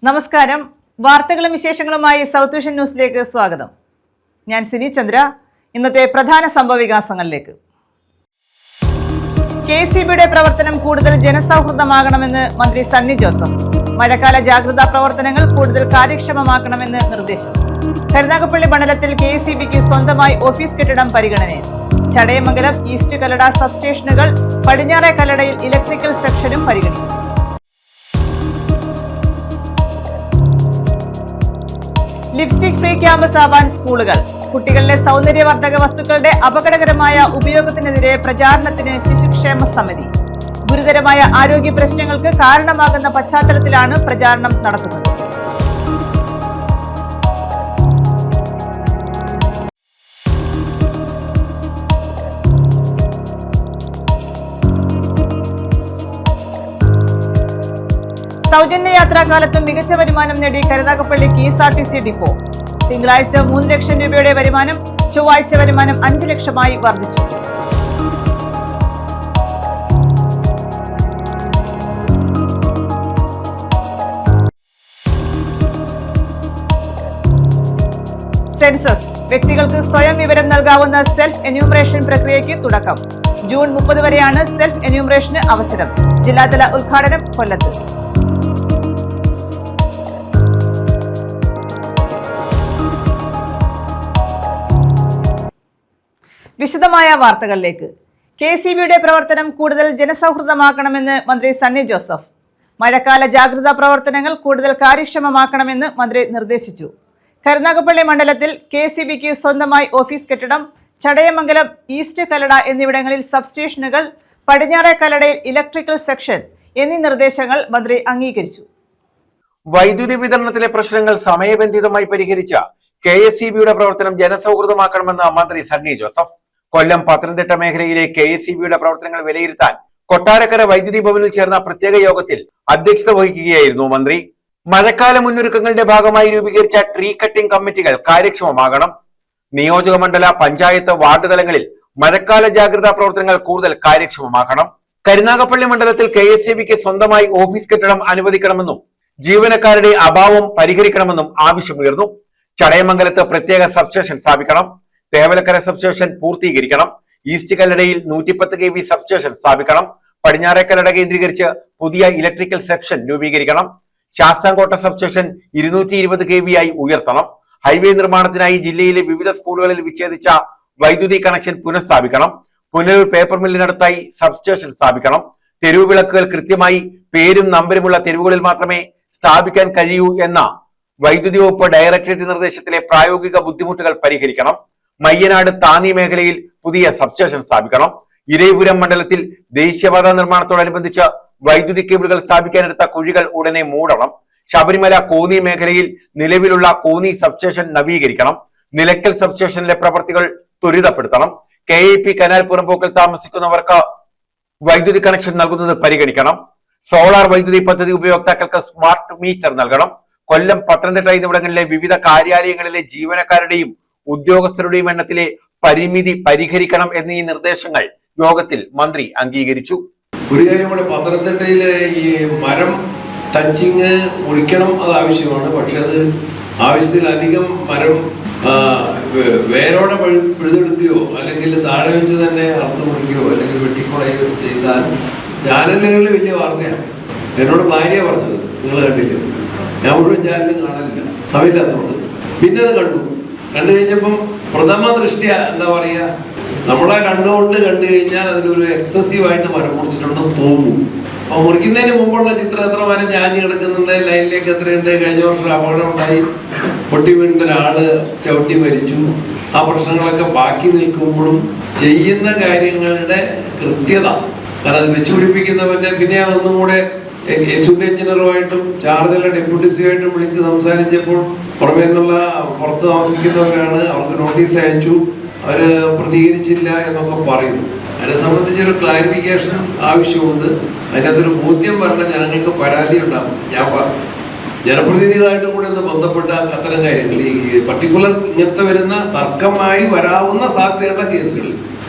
നമസ്കാരം. വാർത്തകളും വിശേഷങ്ങളുമായി സൗത്ത് വിഷൻ ന്യൂസിലേക്ക് സ്വാഗതം. ഞാൻ സിനി ചന്ദ്ര. ഇന്നത്തെ പ്രധാന സംഭവവികാസങ്ങളിലേക്ക്. KCBയുടെ പ്രവർത്തനം കൂടുതൽ ജനസൗഹൃദമാകണമെന്ന് മന്ത്രി സണ്ണി ജോസഫ്. മഴക്കാല ജാഗ്രതാ പ്രവർത്തനങ്ങൾ കൂടുതൽ കാര്യക്ഷമമാക്കണമെന്ന് നിർദ്ദേശം. കരുനാഗപ്പള്ളി മണ്ഡലത്തിൽ KCBക്ക് സ്വന്തമായി ഓഫീസ് കെട്ടിടം പരിഗണനയിൽ. ചടയമംഗലം ഈസ്റ്റ് കല്ലട സബ്സ്റ്റേഷനുകൾ, പടിഞ്ഞാറെ കല്ലടയിൽ ഇലക്ട്രിക്കൽ സെക്ഷനും പരിഗണിക്കും. ലിപ്സ്റ്റിക് ഫ്രീ ക്യാമ്പസ് ആവാൻ സ്കൂളുകൾ. കുട്ടികളിലെ സൗന്ദര്യവർദ്ധക വസ്തുക്കളുടെ അപകടകരമായ ഉപയോഗത്തിനെതിരെ പ്രചാരണത്തിന് ശിശുക്ഷേമ സമിതി. ഗുരുതരമായ ആരോഗ്യ പ്രശ്നങ്ങൾക്ക് കാരണമാകുന്ന പശ്ചാത്തലത്തിലാണ് പ്രചാരണം നടത്തുന്നത്. സൗജന്യ യാത്രാകാലത്തും മികച്ച വരുമാനം നേടി കരുനാഗപ്പള്ളി KSRTC ഡിപ്പോ. തിങ്കളാഴ്ച 3 ലക്ഷം രൂപയുടെ വരുമാനം, ചൊവ്വാഴ്ച വരുമാനം 5 ലക്ഷമായി വർദ്ധിച്ചു. സെൻസസ്. വ്യക്തികൾക്ക് സ്വയം വിവരം നൽകാവുന്ന സെൽഫ് എന്യൂമറേഷൻ പ്രക്രിയയ്ക്ക് തുടക്കം. ജൂൺ 30 വരെയാണ് സെൽഫ് എന്യൂമറേഷന് അവസരം. ജില്ലാതല ഉദ്ഘാടനം കൊല്ലത്ത്. വിശദമായ വാർത്തകളിലേക്ക്. KCBയുടെ പ്രവർത്തനം കൂടുതൽ ജനസൗഹൃദമാക്കണമെന്ന് മന്ത്രി സണ്ണി ജോസഫ്. മഴക്കാല ജാഗ്രതാ പ്രവർത്തനങ്ങൾ കൂടുതൽ കാര്യക്ഷമമാക്കണമെന്ന് മന്ത്രി നിർദ്ദേശിച്ചു. കരുനാഗപ്പള്ളി മണ്ഡലത്തിൽ KCBക്ക് സ്വന്തമായി ഓഫീസ് കെട്ടിടം, ചടയമംഗലം ഈസ്റ്റ് കല്ലട എന്നിവിടങ്ങളിൽ സബ്സ്റ്റേഷനുകൾ, പടിഞ്ഞാറെ കല്ലടയിൽ ഇലക്ട്രിക്കൽ സെക്ഷൻ എന്നീ നിർദ്ദേശങ്ങൾ മന്ത്രി അംഗീകരിച്ചു. വൈദ്യുതി വിതരണത്തിലെ പ്രശ്നങ്ങൾ സമയബന്ധിതമായി പരിഹരിച്ച KSCBയുടെ പ്രവർത്തനം ജനസൗഹൃദമാക്കണമെന്ന് മന്ത്രി സണ്ണി ജോസഫ്. കൊല്ലം, പത്തനംതിട്ട മേഖലയിലെ KSCBയുടെ പ്രവർത്തനങ്ങൾ വിലയിരുത്താൻ കൊട്ടാരക്കര വൈദ്യുതി ഭവനിൽ ചേർന്ന പ്രത്യേക യോഗത്തിൽ അധ്യക്ഷത വഹിക്കുകയായിരുന്നു മന്ത്രി. മഴക്കാല മുന്നൊരുക്കങ്ങളുടെ ഭാഗമായി രൂപീകരിച്ച ട്രീ കട്ടിംഗ് കമ്മിറ്റികൾ കാര്യക്ഷമമാകണം. നിയോജക മണ്ഡല, പഞ്ചായത്ത്, വാർഡ് തലങ്ങളിൽ മഴക്കാല ജാഗ്രതാ പ്രവർത്തനങ്ങൾ കൂടുതൽ കാര്യക്ഷമമാക്കണം. കരുനാഗപ്പള്ളി മണ്ഡലത്തിൽ KSCBക്ക് സ്വന്തമായി ഓഫീസ് കെട്ടിടം അനുവദിക്കണമെന്നും ജീവനക്കാരുടെ അഭാവം പരിഹരിക്കണമെന്നും ആവശ്യമുയർന്നു. ചടയമംഗലത്ത് പ്രത്യേക സബ്സ്റ്റേഷൻ സ്ഥാപിക്കണം. തേവലക്കര സബ്സ്റ്റേഷൻ പൂർത്തീകരിക്കണം. ഈസ്റ്റ് കല്ലടയിൽ 110 kV സബ്സ്റ്റേഷൻ സ്ഥാപിക്കണം. പടിഞ്ഞാറെ കല്ലട കേന്ദ്രീകരിച്ച് പുതിയ ഇലക്ട്രിക്കൽ സെക്ഷൻ രൂപീകരിക്കണം. ശാസ്താംകോട്ട സബ്സ്റ്റേഷൻ 220 kV ആയി ഉയർത്തണം. ഹൈവേ നിർമ്മാണത്തിനായി ജില്ലയിലെ വിവിധ സ്കൂളുകളിൽ വിച്ഛേദിച്ച വൈദ്യുതി കണക്ഷൻ പുനഃസ്ഥാപിക്കണം. പുനലൂർ പേപ്പർ മില്ലിനടുത്തായി സബ്സ്റ്റേഷൻ സ്ഥാപിക്കണം. തെരുവ് വിളക്കുകൾ കൃത്യമായി പേരും നമ്പരുമുള്ള തെരുവുകളിൽ മാത്രമേ സ്ഥാപിക്കാൻ കഴിയൂ എന്ന വൈദ്യുതി വകുപ്പ് ഡയറക്ടറേറ്റ് നിർദ്ദേശത്തിലെ പ്രായോഗിക ബുദ്ധിമുട്ടുകൾ പരിഹരിക്കണം. മയ്യനാട്, താന്നി മേഖലയിൽ പുതിയ സബ്സ്റ്റേഷൻ സ്ഥാപിക്കണം. ഇരവിപുരം മണ്ഡലത്തിൽ ദേശീയപാത നിർമ്മാണത്തോടനുബന്ധിച്ച് വൈദ്യുതി കേബിളുകൾ സ്ഥാപിക്കാനെടുത്ത കുഴികൾ ഉടനെ മൂടണം. ശബരിമല, കോന്നി മേഖലയിൽ നിലവിലുള്ള കോന്നി സബ്സ്റ്റേഷൻ നവീകരിക്കണം. നിലയ്ക്കൽ സബ്സ്റ്റേഷനിലെ പ്രവൃത്തികൾ ത്വരിതപ്പെടുത്തണം. KIP കനാൽ പുറമ്പോക്കിൽ താമസിക്കുന്നവർക്ക് വൈദ്യുതി കണക്ഷൻ നൽകുന്നത് പരിഗണിക്കണം. സോളാർ വൈദ്യുതി പദ്ധതി ഉപയോക്താക്കൾക്ക് സ്മാർട്ട് മീറ്റർ നൽകണം. കൊല്ലം, പത്തനംതിട്ട എന്നിവിടങ്ങളിലെ വിവിധ കാര്യാലയങ്ങളിലെ ജീവനക്കാരുടെയും ഉദ്യോഗസ്ഥരുടെയും എണ്ണത്തിലെ പരിമിതി പരിഹരിക്കണം എന്നീ നിർദ്ദേശങ്ങൾ യോഗത്തിൽ മന്ത്രി അംഗീകരിച്ചു. ഒരു കാര്യം കൂടെ, പത്തനംതിട്ടയിലെ ഈ മരം ടച്ചിങ് മുറിക്കണം, അത് ആവശ്യമാണ്. പക്ഷെ അത് ആവശ്യത്തിലധികം മരം വേരോടെ പിഴുതെടുക്കുകയോ അല്ലെങ്കിൽ താഴെ വെച്ച് തന്നെ അറുത്ത് മുറിക്കുകയോ അല്ലെങ്കിൽ വെട്ടിക്കുളയോ ചെയ്താൽ ചാനലുകളിൽ വലിയ വാർത്തയാണ്. എന്നോട് ഭാര്യ പറഞ്ഞത്, നിങ്ങൾ കണ്ടില്ല, ഞാൻ മുഴുവൻ ചാനലും കാണലില്ല, അവയില്ലാത്തതുകൊണ്ട്. പിന്നെ അത് കണ്ടു കഴിഞ്ഞപ്പം പ്രഥമ ദൃഷ്ടിയ എന്താ പറയുക, നമ്മളെ കണ്ടുകൊണ്ട് കണ്ടു കഴിഞ്ഞാൽ അതിലൊരു എക്സസീവായിട്ട് മരം മുറിച്ചിട്ടുണ്ടെന്ന് തോന്നും. അപ്പൊ മുറിക്കുന്നതിന് മുമ്പുള്ള ചിത്രം എത്ര മരം ചാഞ്ഞ് കിടക്കുന്നുണ്ട്, ലൈനിലേക്ക് എത്രയുണ്ട്, കഴിഞ്ഞ വർഷം അപകടം ഉണ്ടായി, പൊട്ടി വീണ്ട ഒരാള് ചവിട്ടി മരിച്ചു. ആ പ്രശ്നങ്ങളൊക്കെ ബാക്കി നിൽക്കുമ്പോഴും ചെയ്യുന്ന കാര്യങ്ങളുടെ കൃത്യത, കാരണം അത് വെച്ചുപിടിപ്പിക്കുന്നവന്റെ പിന്നെ ഒന്നും കൂടെ എക്സിക്യൂട്ടീവ് എഞ്ചിനീയറുമായിട്ടും ചാർജുള്ള ഡെപ്യൂട്ടി സിയായിട്ടും വിളിച്ച് സംസാരിച്ചപ്പോൾ പുറമേ നിന്നുള്ള പുറത്ത് താമസിക്കുന്നവരാണ്, അവർക്ക് നോട്ടീസ് അയച്ചു, അവര് പ്രതികരിച്ചില്ല എന്നൊക്കെ പറയുന്നു. അതിനെ സംബന്ധിച്ചൊരു ക്ലാരിഫിക്കേഷൻ ആവശ്യമുണ്ട്. അതിനകത്തൊരു ബോധ്യം വരണം, ജനങ്ങൾക്ക് പരാതി ഉണ്ടാകും. ഞാൻ ജനപ്രതിനിധികളായിട്ടും കൂടെ ഒന്ന് ബന്ധപ്പെട്ട അത്തരം കാര്യങ്ങൾ, ഈ പർട്ടിക്കുലർ ഇങ്ങനത്തെ വരുന്ന തർക്കമായി വരാവുന്ന സാധ്യതയുള്ള കേസുകളിൽ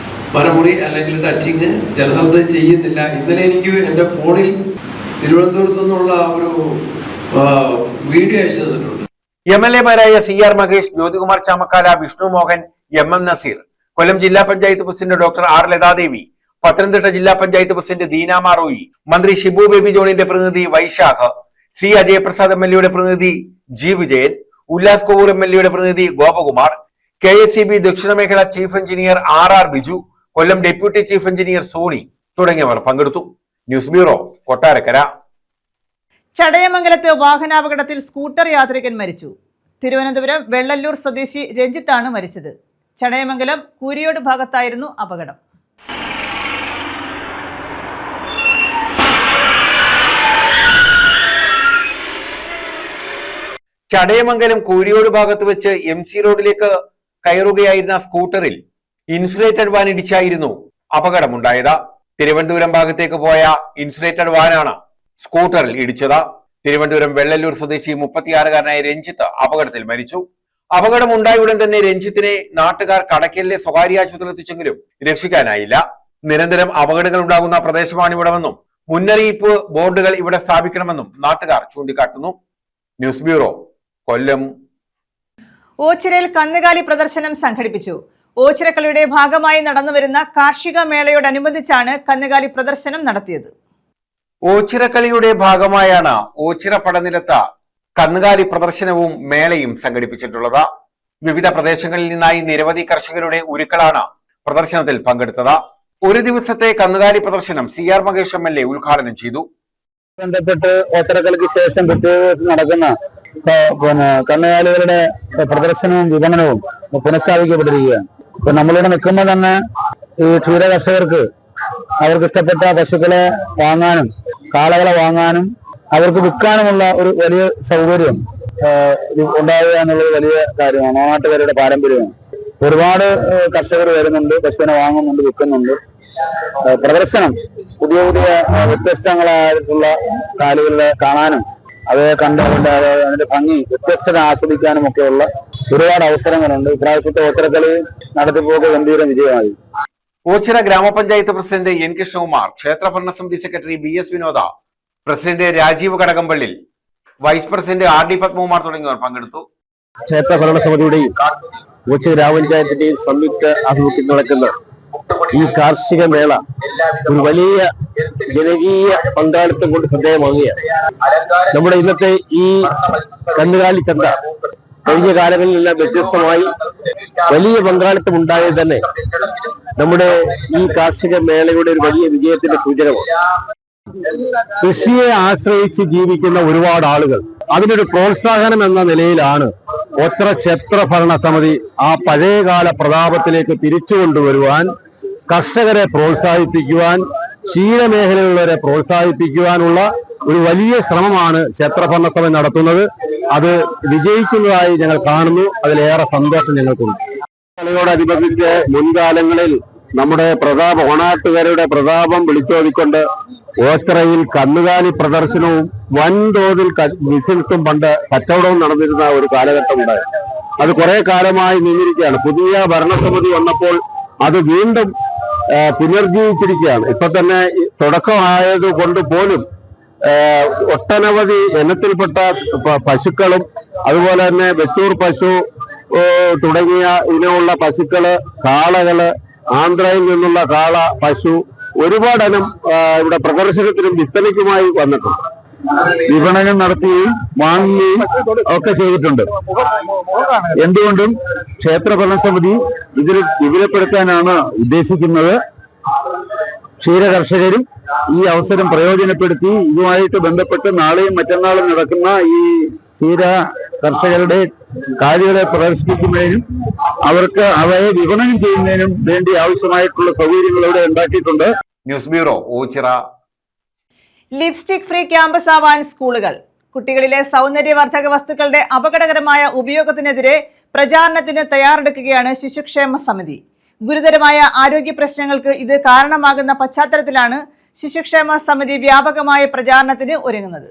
മരമുറി അല്ലെങ്കിൽ ടച്ചിങ് ചില സ്ഥലത്ത് ചെയ്യുന്നില്ല. ഇന്നലെ എനിക്ക് എൻ്റെ ഫോണിൽ തിരുവനന്തപുരത്തു നിന്നുള്ള ഒരു വീഡിയോ അയച്ചു തന്നിട്ടുണ്ട്. MLA-മാരായ CR മഹേഷ്, ജ്യോതികുമാർ ചാമക്കാല, വിഷ്ണു മോഹൻ, MM നസീർ, കൊല്ലം ജില്ലാ panchayat president doctor R Lathadevi, Pathanamthitta ജില്ലാ പഞ്ചായത്ത് പ്രസിഡന്റ് ദീന മാറോയി, മന്ത്രി ഷിബു ബേബി ജോണിന്റെ പ്രതിനിധി വൈശാഖ്, C അജയപ്രസാദ് MLA-യുടെ പ്രതിനിധി G വിജയൻ, ഉല്ലാസ് കോവൂർ MLA-യുടെ പ്രതിനിധി ഗോപകുമാർ, KSEB ദക്ഷിണ മേഖല ചീഫ് എഞ്ചിനീയർ RR ബിജു, കൊല്ലം ഡെപ്യൂട്ടി ചീഫ് എഞ്ചിനീയർ സോണി തുടങ്ങിയവർ പങ്കെടുത്തു. News bureau, Kottarakkara. ചടയമംഗലത്ത് വാഹനാപകടത്തിൽ സ്കൂട്ടർ യാത്രികൻ മരിച്ചു. തിരുവനന്തപുരം വെള്ളല്ലൂർ സ്വദേശി രഞ്ജിത്താണ് മരിച്ചത്. ചടയമംഗലം കൂരിയോട് ഭാഗത്തായിരുന്നു അപകടം. ചടയമംഗലം കൂരിയോട് ഭാഗത്ത് വെച്ച് MC റോഡിലേക്ക് കയറുകയായിരുന്ന സ്കൂട്ടറിൽ ഇൻസുലേറ്റഡ് വാൻ ഇടിച്ചായിരുന്നു അപകടമുണ്ടായത്. തിരുവനന്തപുരം ഭാഗത്തേക്ക് പോയ ഇൻസുലേറ്റഡ് വാനാണ് സ്കൂട്ടറിൽ ഇടിച്ചത്. തിരുവനന്തപുരം വെള്ളല്ലൂർ സ്വദേശി 36-കാരനായ രഞ്ജിത്ത് അപകടത്തിൽ മരിച്ചു. അപകടം ഉണ്ടായ ഉടൻ തന്നെ രഞ്ജിത്തിനെ നാട്ടുകാർ കടയ്ക്കലിലെ സ്വകാര്യ ആശുപത്രിയിൽ എത്തിച്ചെങ്കിലും രക്ഷിക്കാനായില്ല. നിരന്തരം അപകടങ്ങൾ ഉണ്ടാകുന്ന പ്രദേശമാണിവിടമെന്നും മുന്നറിയിപ്പ് ബോർഡുകൾ ഇവിടെ സ്ഥാപിക്കണമെന്നും നാട്ടുകാർ ചൂണ്ടിക്കാട്ടുന്നു. ന്യൂസ് ബ്യൂറോ, കൊല്ലം. ഓച്ചിറയിൽ കന്നുകാലി പ്രദർശനം സംഘടിപ്പിച്ചു. ഓച്ചിറക്കളിയുടെ ഭാഗമായി നടന്നുവരുന്ന കാർഷിക മേളയോടനുബന്ധിച്ചാണ് കന്നുകാലി പ്രദർശനം നടത്തിയത്. ഓച്ചിറക്കളിയുടെ ഭാഗമായാണ് ഓച്ചിറ പടനിലത്ത് കന്നുകാലി പ്രദർശനവും മേളയും സംഘടിപ്പിച്ചിട്ടുള്ളത്. വിവിധ പ്രദേശങ്ങളിൽ നിന്നായി നിരവധി കർഷകരുടെ ഉരുക്കളാണ് പ്രദർശനത്തിൽ പങ്കെടുത്തത്. ഒരു ദിവസത്തെ കന്നുകാലി പ്രദർശനം CR മഹേഷ് MLA ഉദ്ഘാടനം ചെയ്തു. ബന്ധപ്പെട്ട് ഓച്ചിറക്കളിക്ക് ശേഷം നടക്കുന്ന കന്നുകാലികളുടെ പ്രദർശനവും വിപണനവും പുനഃസ്ഥാപിക്കപ്പെട്ടിരിക്കുകയാണ്. ഇപ്പൊ നമ്മളിവിടെ നിൽക്കുമ്പോൾ തന്നെ ഈ ക്ഷീര കർഷകർക്ക് അവർക്ക് ഇഷ്ടപ്പെട്ട പശുക്കളെ വാങ്ങാനും കാളകളെ വാങ്ങാനും അവർക്ക് വിൽക്കാനുമുള്ള ഒരു വലിയ സൗകര്യം ഉണ്ടാവുക എന്നുള്ളത് വലിയ കാര്യമാണ്. നാട്ടുകാരുടെ പാരമ്പര്യമാണ്. ഒരുപാട് കർഷകർ വരുന്നുണ്ട്, പശുവിനെ വാങ്ങുന്നുണ്ട്, വിൽക്കുന്നുണ്ട്. പ്രദർശനം പുതിയ പുതിയ വ്യത്യസ്തങ്ങളായിട്ടുള്ള കാലുകളെ കാണാനും അവയെ കണ്ടുകൊണ്ട് അതിന്റെ ഭംഗി വ്യത്യസ്തത ആസ്വദിക്കാനും ഒക്കെയുള്ള ഒരുപാട് അവസരങ്ങളുണ്ട്. ഇപ്രാവശ്യത്തെ ഓച്ചിറക്കളി നടത്തിപ്പോക്ക് ഗംഭീര വിജയമായി. ഓച്ചിറ ഗ്രാമപഞ്ചായത്ത് പ്രസിഡന്റ് N കൃഷ്ണകുമാർ, ക്ഷേത്ര ഭരണസമിതി secretary BS Vinoda, president Rajeev Kadakampallil, vice president RD Padmakumar തുടങ്ങിയവർ പങ്കെടുത്തു. ക്ഷേത്ര ഭരണസമിതിയുടെയും ഓച്ചിറ ഗ്രാമപഞ്ചായത്തിന്റെയും സംയുക്ത ആഭിമുഖ്യത്തിൽ നടക്കുന്ന ഈ കാർഷിക മേള ഒരു വലിയ ജനകീയ പങ്കാളിത്തം കൊണ്ട് ശ്രദ്ധേയമാകുകയാണ്. നമ്മുടെ ഇന്നത്തെ ഈ കന്നുകാലി ചന്ത കഴിഞ്ഞ കാലങ്ങളിലെല്ലാം വ്യത്യസ്തമായി വലിയ പങ്കാളിത്തം ഉണ്ടായത് തന്നെ നമ്മുടെ ഈ കാർഷിക മേളയുടെ ഒരു വലിയ വിജയത്തിന്റെ സൂചനമാണ്. കൃഷിയെ ആശ്രയിച്ച് ജീവിക്കുന്ന ഒരുപാട് ആളുകൾ അതിനൊരു പ്രോത്സാഹനം എന്ന നിലയിലാണ് ഓച്ചിറ ക്ഷേത്ര ഭരണ സമിതി ആ പഴയകാല പ്രതാപത്തിലേക്ക് തിരിച്ചു കൊണ്ടുവരുവാൻ, കർഷകരെ പ്രോത്സാഹിപ്പിക്കുവാൻ, ക്ഷീരമേഖലയുള്ളവരെ പ്രോത്സാഹിപ്പിക്കുവാനുള്ള ഒരു വലിയ ശ്രമമാണ് ക്ഷേത്രഭരണ സമിതി നടത്തുന്നത്. അത് വിജയിക്കുന്നതായി ഞങ്ങൾ കാണുന്നു. അതിലേറെ സന്തോഷം ഞങ്ങൾക്കുണ്ട്. കളിയോടനുബന്ധിച്ച് മുൻകാലങ്ങളിൽ നമ്മുടെ ഓണാട്ടുകാരുടെ പ്രതാപം വിളിച്ചോതിക്കൊണ്ട് ഓച്ചിറയിൽ കന്നുകാലി പ്രദർശനവും വൻതോതിൽ ബിസിനസും പണ്ട് കച്ചവടവും നടന്നിരുന്ന ഒരു കാലഘട്ടം ഉണ്ടായിരുന്നു. അത് കുറെ കാലമായി നിന്നിരിക്കുകയാണ്. പുതിയ ഭരണസമിതി വന്നപ്പോൾ അത് വീണ്ടും പുനർജീവിച്ചിരിക്കുകയാണ്. ഇപ്പൊ തന്നെ തുടക്കമായത് കൊണ്ട് പോലും ഒട്ടനവധി ഇനത്തിൽപ്പെട്ട പശുക്കളും അതുപോലെ തന്നെ വെച്ചൂർ പശു തുടങ്ങിയ ഇനമുള്ള പശുക്കള്, കാളകള്, ആന്ധ്രയിൽ നിന്നുള്ള കാള, പശു, ഒരുപാടിനം ഇവിടെ പ്രദർശനത്തിനും വിൽപ്പനയ്ക്കുമായി വന്നിട്ടുണ്ട്. വിപണനം നടത്തുകയും വാങ്ങുകയും ഒക്കെ ചെയ്തിട്ടുണ്ട്. എന്തുകൊണ്ടും ക്ഷേത്ര ഭരണസമിതി ഇതിൽ വിപുലപ്പെടുത്താനാണ് ഉദ്ദേശിക്കുന്നത്. ക്ഷീര കർഷകരും ഈ അവസരം പ്രയോജനപ്പെടുത്തി ഇതുമായിട്ട് ബന്ധപ്പെട്ട് നാളെയും മറ്റന്നാളും നടക്കുന്ന ഈ ക്ഷീര കർഷകരുടെ കാലികളെ പ്രദർശിപ്പിക്കുന്നതിനും അവർക്ക് അവയെ വിപണനം ചെയ്യുന്നതിനും വേണ്ടി ആവശ്യമായിട്ടുള്ള സൗകര്യങ്ങൾ ഇവിടെ ഉണ്ടാക്കിയിട്ടുണ്ട്. News bureau, Ochira. Lipstick free campus ആവാൻ സ്കൂളുകൾ. കുട്ടികളിലെ സൗന്ദര്യവർദ്ധക വസ്തുക്കളുടെ അപകടകരമായ ഉപയോഗത്തിനെതിരെ പ്രചാരണത്തിന് തയ്യാറെടുക്കുകയാണ് ശിശുക്ഷേമ സമിതി. ഗുരുതരമായ ആരോഗ്യ പ്രശ്നങ്ങൾക്ക് ഇത് കാരണമാകുന്ന പശ്ചാത്തലത്തിലാണ് ശിശുക്ഷേമ സമിതി വ്യാപകമായ പ്രചാരണത്തിന് ഒരുങ്ങുന്നത്.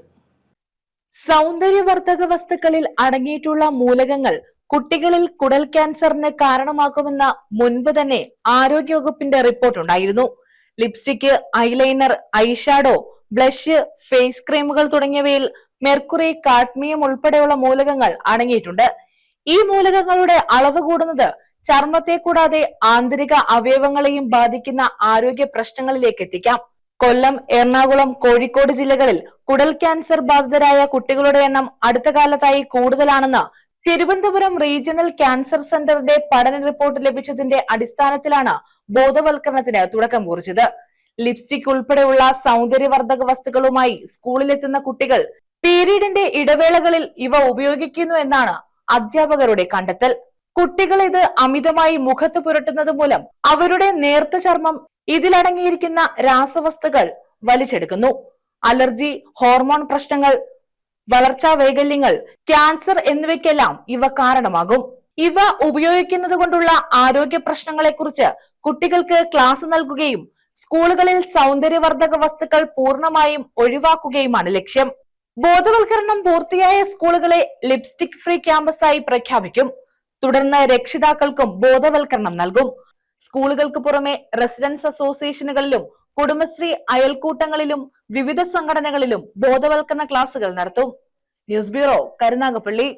സൗന്ദര്യവർദ്ധക വസ്തുക്കളിൽ അടങ്ങിയിട്ടുള്ള മൂലകങ്ങൾ കുട്ടികളിൽ കുടൽ ക്യാൻസറിന് കാരണമാകുമെന്ന മുൻപ് തന്നെ ആരോഗ്യവകുപ്പിന്റെ റിപ്പോർട്ടുണ്ടായിരുന്നു. Lipstick, eyeliner, eyeshadow, blush, face ക്രീമുകൾ തുടങ്ങിയവയിൽ മെർക്കുറി, കാഡ്മിയം ഉൾപ്പെടെയുള്ള മൂലകങ്ങൾ അടങ്ങിയിട്ടുണ്ട്. ഈ മൂലകങ്ങളുടെ അളവ് കൂടുന്നത് ചർമ്മത്തെ കൂടാതെ ആന്തരിക അവയവങ്ങളെയും ബാധിക്കുന്ന ആരോഗ്യ പ്രശ്നങ്ങളിലേക്ക് എത്തിക്കാം. കൊല്ലം, എറണാകുളം, കോഴിക്കോട് ജില്ലകളിൽ കുടൽ ക്യാൻസർ ബാധിതരായ കുട്ടികളുടെ എണ്ണം അടുത്ത കാലത്തായി കൂടുതലാണെന്ന് തിരുവനന്തപുരം റീജിയണൽ ക്യാൻസർ സെന്ററിന്റെ പഠന റിപ്പോർട്ട് ലഭിച്ചതിന്റെ അടിസ്ഥാനത്തിലാണ് ബോധവൽക്കരണത്തിന് തുടക്കം കുറിച്ചത്. ലിപ്സ്റ്റിക് ഉൾപ്പെടെയുള്ള സൗന്ദര്യവർദ്ധക വസ്തുക്കളുമായി സ്കൂളിലെത്തുന്ന കുട്ടികൾ പീരീഡിന്റെ ഇടവേളകളിൽ ഇവ ഉപയോഗിക്കുന്നു എന്നാണ് അധ്യാപകരുടെ കണ്ടെത്തൽ. കുട്ടികൾ ഇത് അമിതമായി മുഖത്ത് പുരട്ടുന്നത് മൂലം അവരുടെ നേർത്ത ചർമ്മം ഇതിലടങ്ങിയിരിക്കുന്ന രാസവസ്തുക്കൾ വലിച്ചെടുക്കുന്നു. അലർജി, ഹോർമോൺ പ്രശ്നങ്ങൾ, വളർച്ചാ വൈകല്യങ്ങൾ, ക്യാൻസർ എന്നിവയ്ക്കെല്ലാം ഇവ കാരണമാകും. ഇവ ഉപയോഗിക്കുന്നത് കൊണ്ടുള്ള ആരോഗ്യ പ്രശ്നങ്ങളെക്കുറിച്ച് കുട്ടികൾക്ക് ക്ലാസ് നൽകുകയും സ്കൂളുകളിൽ സൗന്ദര്യവർദ്ധക വസ്തുക്കൾ പൂർണ്ണമായും ഒഴിവാക്കുകയുമാണ് ലക്ഷ്യം. ബോധവൽക്കരണം പൂർത്തിയായ സ്കൂളുകളെ ലിപ്സ്റ്റിക് ഫ്രീ ക്യാമ്പസായി പ്രഖ്യാപിക്കും. തുടർന്ന് രക്ഷിതാക്കൾക്കും ബോധവൽക്കരണം നൽകും. സ്കൂളുകൾക്ക് പുറമെ റെസിഡൻസ് അസോസിയേഷനുകളിലും കുടുംബശ്രീ അയൽക്കൂട്ടങ്ങളിലും വിവിധ സംഘടനകളിലും ബോധവൽക്കരണ ക്ലാസുകൾ നടത്തും. News bureau, Karunagappally.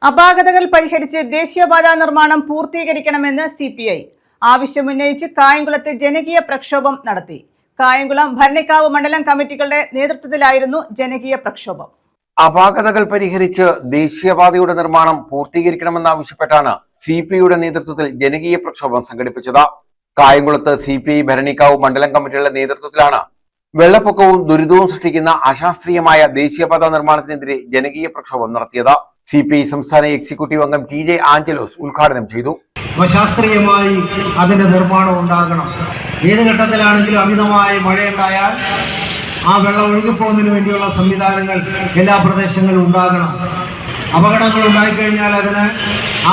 അപാകതകൾ പരിഹരിച്ച് ദേശീയപാത നിർമ്മാണം പൂർത്തീകരിക്കണമെന്ന് CPI ആവശ്യമുന്നയിച്ച് കായംകുളത്ത് ജനകീയ പ്രക്ഷോഭം നടത്തി. കായംകുളം, ഭരണിക്കാവ് മണ്ഡലം കമ്മിറ്റികളുടെ നേതൃത്വത്തിലായിരുന്നു ജനകീയ പ്രക്ഷോഭം. അപാകതകൾ പരിഹരിച്ച് ദേശീയപാതയുടെ നിർമ്മാണം പൂർത്തീകരിക്കണമെന്നാവശ്യപ്പെട്ടാണ് CPIയുടെ നേതൃത്വത്തിൽ ജനകീയ പ്രക്ഷോഭം സംഘടിപ്പിച്ചത്. കായംകുളത്ത് CPI ഭരണിക്കാവ് മണ്ഡലം കമ്മിറ്റികളുടെ നേതൃത്വത്തിലാണ് വെള്ളപ്പൊക്കവും ദുരിതവും സൃഷ്ടിക്കുന്ന അശാസ്ത്രീയമായ ദേശീയപാത നിർമ്മാണത്തിനെതിരെ ജനകീയ പ്രക്ഷോഭം നടത്തിയത്. CPI സംസ്ഥാന എക്സിക്യൂട്ടീവ് അംഗം TJ ആഞ്ചലോസ് ഉദ്ഘാടനം ചെയ്തു. ശാസ്ത്രീയമായി അതിന്റെ നിർമ്മാണം ഉണ്ടാകണം. ഏത് ഘട്ടത്തിലാണെങ്കിലും അമിതമായ മഴയുണ്ടായാൽ ആ വെള്ളം ഒഴുകിപ്പോകുന്നതിന് വേണ്ടിയുള്ള സംവിധാനങ്ങൾ എല്ലാ പ്രദേശങ്ങളിലും ഉണ്ടാകണം. അപകടങ്ങൾ ഉണ്ടായിക്കഴിഞ്ഞാൽ അതിന്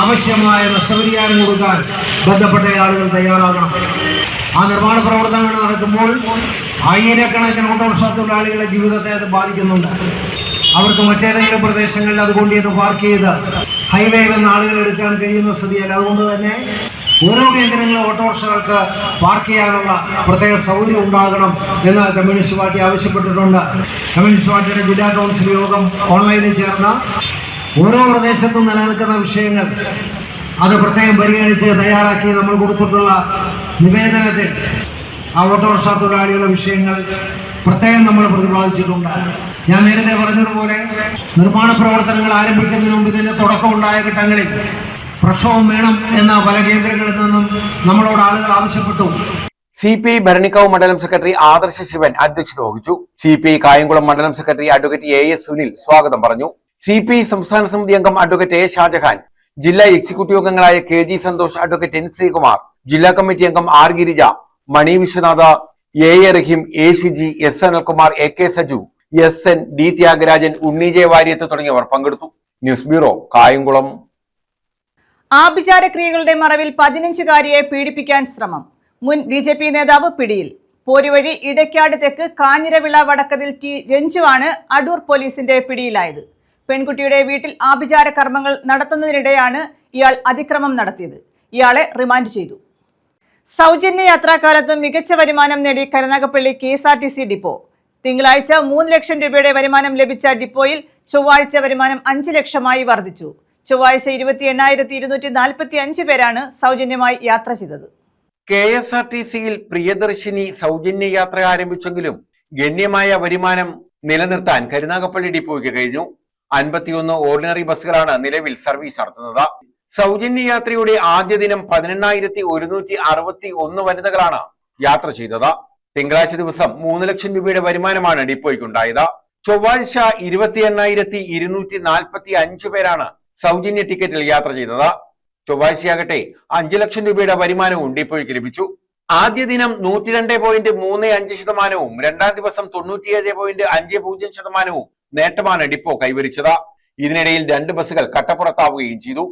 ആവശ്യമായ നഷ്ടപരിഹാരം കൊടുക്കാൻ ബന്ധപ്പെട്ട ആളുകൾ തയ്യാറാകണം. ആ നിർമ്മാണ പ്രവർത്തനങ്ങൾ നടക്കുമ്പോൾ ആയിരക്കണക്കിന് ഓട്ടോറിക്ഷ തൊഴിലാളികളുടെ ജീവിതത്തെ അത് ബാധിക്കുന്നുണ്ട്. അവർക്ക് മറ്റേതെങ്കിലും പ്രദേശങ്ങളിൽ അത് കൊണ്ടുവന്ന് പാർക്ക് ചെയ്ത് ഹൈവേ വന്ന ആളുകൾ എടുക്കാൻ കഴിയുന്ന സ്ഥിതിയല്ല. അതുകൊണ്ട് തന്നെ ഓരോ കേന്ദ്രങ്ങളിലും ഓട്ടോറിക്ഷകൾക്ക് പാർക്ക് ചെയ്യാനുള്ള പ്രത്യേക സൗകര്യം ഉണ്ടാകണം എന്ന് കമ്മ്യൂണിസ്റ്റ് പാർട്ടി ആവശ്യപ്പെട്ടിട്ടുണ്ട്. കമ്മ്യൂണിസ്റ്റ് പാർട്ടിയുടെ ജില്ലാ കൗൺസിൽ യോഗം ഓൺലൈനിൽ ചേർന്ന ഓരോ പ്രദേശത്തും നിലനിൽക്കുന്ന വിഷയങ്ങൾ അത് പ്രത്യേകം പരിഗണിച്ച് തയ്യാറാക്കി നമ്മൾ കൊടുത്തിട്ടുള്ള നിവേദനത്തിൽ ആ ഓട്ടോറിക്ഷ തൊഴിലാളികളുടെ വിഷയങ്ങൾ പ്രത്യേകം നമ്മൾ പ്രതിപാദിച്ചിട്ടുണ്ട്. ഞാൻ നേരത്തെ പറഞ്ഞതുപോലെ നിർമ്മാണ പ്രവർത്തനങ്ങൾ ആരംഭിക്കുന്നതിന് മുമ്പ് ഇതിന്റെ തുടക്കമുണ്ടായ ഘട്ടങ്ങളിൽ പ്രക്ഷോഭം വേണം എന്ന പല കേന്ദ്രങ്ങളിൽ നിന്നും നമ്മളോട് ആളുകൾ ആവശ്യപ്പെട്ടു. CPI ഭരണിക്കാവ് മണ്ഡലം സെക്രട്ടറി ആദർശ ശിവൻ അധ്യക്ഷത വഹിച്ചു. CPI കായംകുളം മണ്ഡലം സെക്രട്ടറി അഡ്വക്കേറ്റ് AS സുനിൽ സ്വാഗതം പറഞ്ഞു. CPI സംസ്ഥാന സമിതി അംഗം അഡ്വക്കേറ്റ് A ഷാജഹാൻ, ജില്ലാ എക്സിക്യൂട്ടീവ് അംഗങ്ങളായ KG Santhosh, advocate N Sreekumar, ജില്ലാ കമ്മിറ്റി അംഗം R Girija, Mani Viswanatha, AA Rahim, A Shiji, S Anilkumar, AK Saju, SN, D Thyagarajan, Unni J Varyath തുടങ്ങിയവർ പങ്കെടുത്തു. News bureau, Kayamkulam. ആഭിചാരക്രിയകളുടെ മറവിൽ 15-കാരിയെ പീഡിപ്പിക്കാൻ ശ്രമം. മുൻ BJP നേതാവ് പിടിയിൽ. പോരുവഴി ഇടയ്ക്കാട് തെക്ക് കാഞ്ഞിരവിള വടക്കതിൽ T രഞ്ജുവാണ് അടൂർ പോലീസിന്റെ പിടിയിലായത്. പെൺകുട്ടിയുടെ വീട്ടിൽ ആഭിചാര കർമ്മങ്ങൾ നടത്തുന്നതിനിടെയാണ് ഇയാൾ അതിക്രമം നടത്തിയത്. ഇയാളെ റിമാൻഡ് ചെയ്തു. സൗജന്യ യാത്രാക്കാലത്തും മികച്ച വരുമാനം നേടി കരുനാഗപ്പള്ളി KSRTC ഡിപ്പോ. തിങ്കളാഴ്ച 3 ലക്ഷം രൂപയുടെ വരുമാനം ലഭിച്ച ഡിപ്പോയിൽ ചൊവ്വാഴ്ച വരുമാനം 5 ലക്ഷമായി വർദ്ധിച്ചു. ചൊവ്വാഴ്ച 28,245 പേരാണ് സൗജന്യമായി യാത്ര ചെയ്തത്. KSRTCയിൽ പ്രിയദർശിനി സൗജന്യ യാത്ര ആരംഭിച്ചെങ്കിലും ഗണ്യമായ വരുമാനം നിലനിർത്താൻ കരുനാഗപ്പള്ളി ഡിപ്പോയ്ക്ക് കഴിഞ്ഞു. 51 ഓർഡിനറി ബസ്സുകളാണ് നിലവിൽ സർവീസ് നടത്തുന്നത്. സൗജന്യ യാത്രയുടെ ആദ്യ ദിനം 18,161 വനിതകളാണ് യാത്ര ചെയ്തത്. തിങ്കളാഴ്ച ദിവസം 3 ലക്ഷം രൂപയുടെ വരുമാനമാണ് ഡിപ്പോയ്ക്കുണ്ടായത്. ചൊവ്വാഴ്ച 28,245 പേരാണ് സൗജന്യ ടിക്കറ്റിൽ യാത്ര ചെയ്തത്. ചൊവ്വാഴ്ചയാകട്ടെ 5 ലക്ഷം രൂപയുടെ വരുമാനവും ഡിപ്പോയ്ക്ക് ലഭിച്ചു. ആദ്യ ദിനം 102.35%, രണ്ടാം ദിവസം 97.50% നേട്ടമാണ് ഡിപ്പോ കൈവരിച്ചത്. ഇതിനിടയിൽ 2 ബസ്സുകൾ കട്ടപ്പുറത്താവുകയും ചെയ്തു.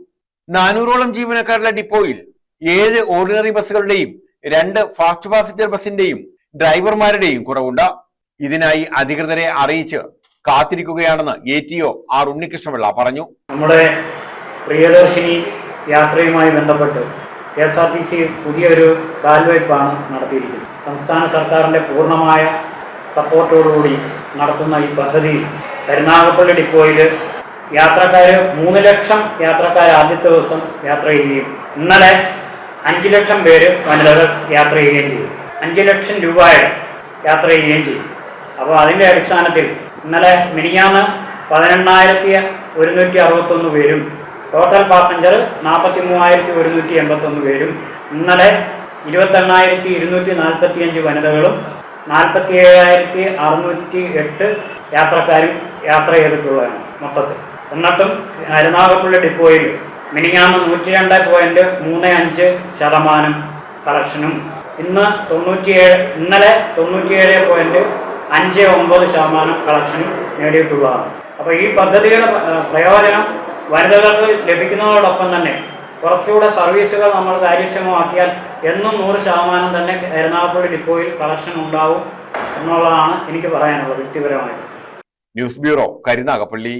400ഓളം ജീവനക്കാരുടെ ഡിപ്പോയിൽ 7 ഓർഡിനറി ബസ്സുകളുടെയും 2 ഫാസ്റ്റ് പാസഞ്ചർ ബസിന്റെയും ഡ്രൈവർമാരുടെയും കുറവുണ്ട്. ഇതിനായി അധികൃതരെ അറിയിച്ച് കാത്തിരിക്കുകയാണെന്ന് ATO R ഉണ്ണികൃഷ്ണപിള്ള പറഞ്ഞു. നമ്മുടെ പ്രിയദർശിനി യാത്രയുമായി ബന്ധപ്പെട്ട് KSRTC പുതിയൊരു കാൽവയ്പ്പാണ് നടത്തിയിരിക്കുന്നത്. സംസ്ഥാന സർക്കാരിൻ്റെ പൂർണ്ണമായ സപ്പോർട്ടോടുകൂടി നടത്തുന്ന ഈ പദ്ധതിയിൽ കരുനാഗപ്പള്ളി ഡിപ്പോയിൽ യാത്രക്കാർ 3 ലക്ഷം യാത്രക്കാർ ആദ്യത്തെ ദിവസം യാത്ര ചെയ്യുകയും ഇന്നലെ 5 ലക്ഷം പേര് വനിതകൾ യാത്ര ചെയ്യുകയും ചെയ്തു. 5 ലക്ഷം രൂപയുടെ യാത്ര ചെയ്യുകയും ചെയ്തു. അപ്പോൾ അതിൻ്റെ അടിസ്ഥാനത്തിൽ ഇന്നലെ മിനിഞ്ഞാന്ന് 18,161 പേരും ടോട്ടൽ പാസഞ്ചർ 43,181 പേരും ഇന്നലെ 28,245 വനിതകളും 47,608 യാത്രക്കാരും യാത്ര ചെയ്തിട്ടുള്ളതാണ് മൊത്തത്തിൽ. എന്നിട്ടും കരുനാഗപ്പള്ളി ഡിപ്പോയിൽ മിനിഞ്ഞാന്ന് 102.35% കളക്ഷനും ഇന്നലെ 97.59% കളക്ഷനും നേടിയിട്ടുള്ളതാണ്. അപ്പോൾ ഈ പദ്ധതിയുടെ പ്രയോജനം വനിതകൾക്ക് ലഭിക്കുന്നതോടൊപ്പം തന്നെ കുറച്ചുകൂടെ സർവീസുകൾ നമ്മൾ കാര്യക്ഷമമാക്കിയാൽ എന്നും 100% തന്നെ കരുനാഗപ്പള്ളി ഡിപ്പോയിൽ കളക്ഷൻ ഉണ്ടാവും എന്നുള്ളതാണ് എനിക്ക് പറയാനുള്ളത് വ്യക്തിപരമായി. News bureau, Karunagappally.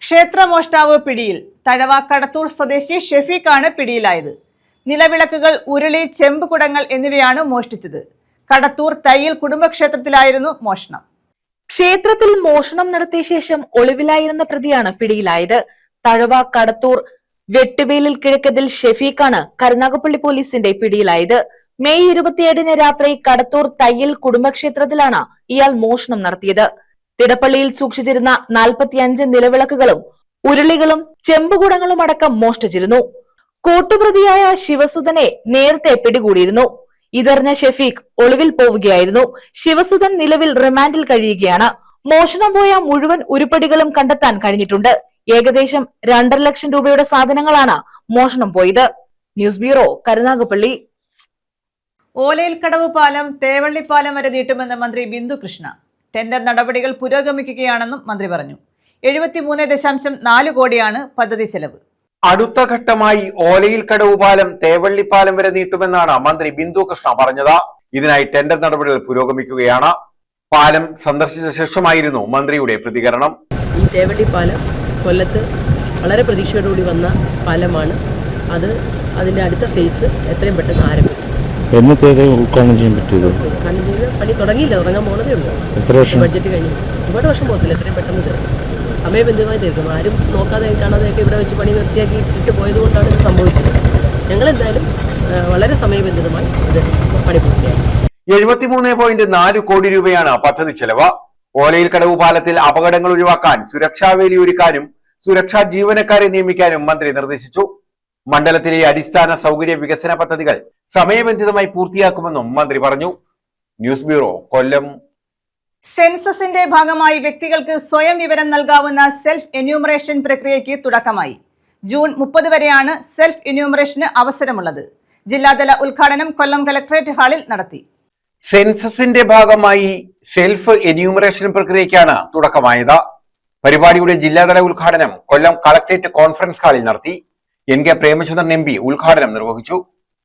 ക്ഷേത്രമോഷ്ടാവ് പിടിയിൽ. തഴവ കടത്തൂർ സ്വദേശി ഷെഫീഖാണ് പിടിയിലായത്. നിലവിളക്കുകൾ, ഉരുളി, ചെമ്പ് കുടങ്ങൾ എന്നിവയാണ് മോഷ്ടിച്ചത്. കടത്തൂർ തയ്യിൽ കുടുംബക്ഷേത്രത്തിലായിരുന്നു മോഷണം. ക്ഷേത്രത്തിൽ മോഷണം നടത്തിയ ശേഷം ഒളിവിലായിരുന്ന പ്രതിയാണ് പിടിയിലായത്. തഴവ കടത്തൂർ വെട്ടുവേലിൽ കിഴക്കതിൽ ഷെഫീഖാണ് കരുനാഗപ്പള്ളി പോലീസിന്റെ പിടിയിലായത്. മെയ് 27 രാത്രി കടത്തൂർ തയ്യിൽ കുടുംബക്ഷേത്രത്തിലാണ് ഇയാൾ മോഷണം നടത്തിയത്. തിടപ്പള്ളിയിൽ സൂക്ഷിച്ചിരുന്ന 45 നിലവിളക്കുകളും ഉരുളികളും ചെമ്പുകുടങ്ങളും അടക്കം മോഷ്ടിച്ചിരുന്നു. കൂട്ടുപ്രതിയായ ശിവസുധനെ നേരത്തെ പിടികൂടിയിരുന്നു. ഇതറിഞ്ഞ ഷെഫീഖ് ഒളിവിൽ പോവുകയായിരുന്നു. ശിവസുധൻ നിലവിൽ റിമാൻഡിൽ കഴിയുകയാണ്. മോഷണം പോയ മുഴുവൻ ഉരുപ്പടികളും കണ്ടെത്താൻ കഴിഞ്ഞിട്ടുണ്ട്. ഏകദേശം 2.5 ലക്ഷം രൂപയുടെ സാധനങ്ങളാണ് മോഷണം പോയത്. News bureau, Karunagappally. ഓലയിൽക്കടവ് പാലം തേവള്ളിപ്പാലം വരെ നീട്ടുമെന്ന് മന്ത്രി ബിന്ദു കൃഷ്ണ. ടെൻഡർ നടപടികൾ പുരോഗമിക്കുകയാണെന്നും മന്ത്രി പറഞ്ഞു. 73.4 കോടിയാണ് പദ്ധതി ചെലവ്. അടുത്ത ഘട്ടമായി ഓലയിൽക്കടവ് പാലം തേവള്ളിപ്പാലം വരെ നീട്ടുമെന്നാണ് മന്ത്രി ബിന്ദു കൃഷ്ണ പറഞ്ഞത്. ഇതിനായി ടെൻഡർ നടപടികൾ പുരോഗമിക്കുകയാണ്. പാലം സന്ദർശിച്ച ശേഷമായിരുന്നു മന്ത്രിയുടെ പ്രതികരണം. ഈ തേവള്ളിപ്പാലം കൊല്ലത്ത് വളരെ പ്രതീക്ഷയോടുകൂടി വന്ന പാലമാണ്. അതിന്റെ അടുത്ത ഫേസ് എത്രയും പെട്ടെന്ന് ആരംഭിക്കും. എന്നത്തേക്ക് ഉദ്ഘാടനം ചെയ്യാൻ പറ്റിയത്? ഉദ്ഘാടനം ചെയ്ത് പണി തുടങ്ങിയില്ല, തുടങ്ങാൻ പോണതേ ഉള്ളൂ. എത്ര വർഷം? ബഡ്ജറ്റ് കഴിഞ്ഞു. ഒരുപാട് വർഷം പോകത്തില്ല, എത്രയും പെട്ടെന്ന് തീർക്കും. സമയബന്ധിതമായി തീർക്കും. ആരും നോക്കാതെ കാണാതെയൊക്കെ ഇവിടെ വെച്ച് പണി നിർത്തിയാക്കി ഇട്ടിട്ട് പോയതുകൊണ്ടാണ് ഇത് സംഭവിച്ചത്. ഞങ്ങളെന്തായാലും വളരെ സമയബന്ധിതമായി ഇത് പണി പൂർത്തിയാക്കി. 73.4 കോടി രൂപയാണ് പദ്ധതി ചെലവ്. ഓലയിൽക്കടവ് പാലത്തിൽ അപകടങ്ങൾ ഒഴിവാക്കാൻ സുരക്ഷാ വേലി ഒരുക്കാനും സുരക്ഷാ ജീവനക്കാരെ നിയമിക്കാനും മന്ത്രി നിർദ്ദേശിച്ചു. മണ്ഡലത്തിലെ അടിസ്ഥാന സൗകര്യ വികസന പദ്ധതികൾ സമയബന്ധിതമായി പൂർത്തിയാക്കുമെന്നും മന്ത്രി പറഞ്ഞു. ന്യൂസ് ബ്യൂറോ, കൊല്ലം. സെൻസസിന്റെ ഭാഗമായി വ്യക്തികൾക്ക് സ്വയം വിവരം നൽകാവുന്ന സെൽഫ് എന്യൂമറേഷൻ പ്രക്രിയയ്ക്ക് തുടക്കമായി. ജൂൺ 30 വരെയാണ് സെൽഫ് എന്യൂമറേഷന് അവസരമുള്ളത്. ജില്ലാതല ഉദ്ഘാടനം കൊല്ലം കലക്ടറേറ്റ് ഹാളിൽ നടത്തി. സെൻസസിന്റെ ഭാഗമായി സെൽഫ് എന്യൂമറേഷൻ പ്രക്രിയയ്ക്കാണ് തുടക്കമായത്. പരിപാടിയുടെ ജില്ലാതല ഉദ്ഘാടനം കൊല്ലം കളക്ടറേറ്റ് കോൺഫറൻസ് ഹാളിൽ നടത്തി. NK പ്രേമചന്ദ്രൻ MP ഉദ്ഘാടനം നിർവഹിച്ചു.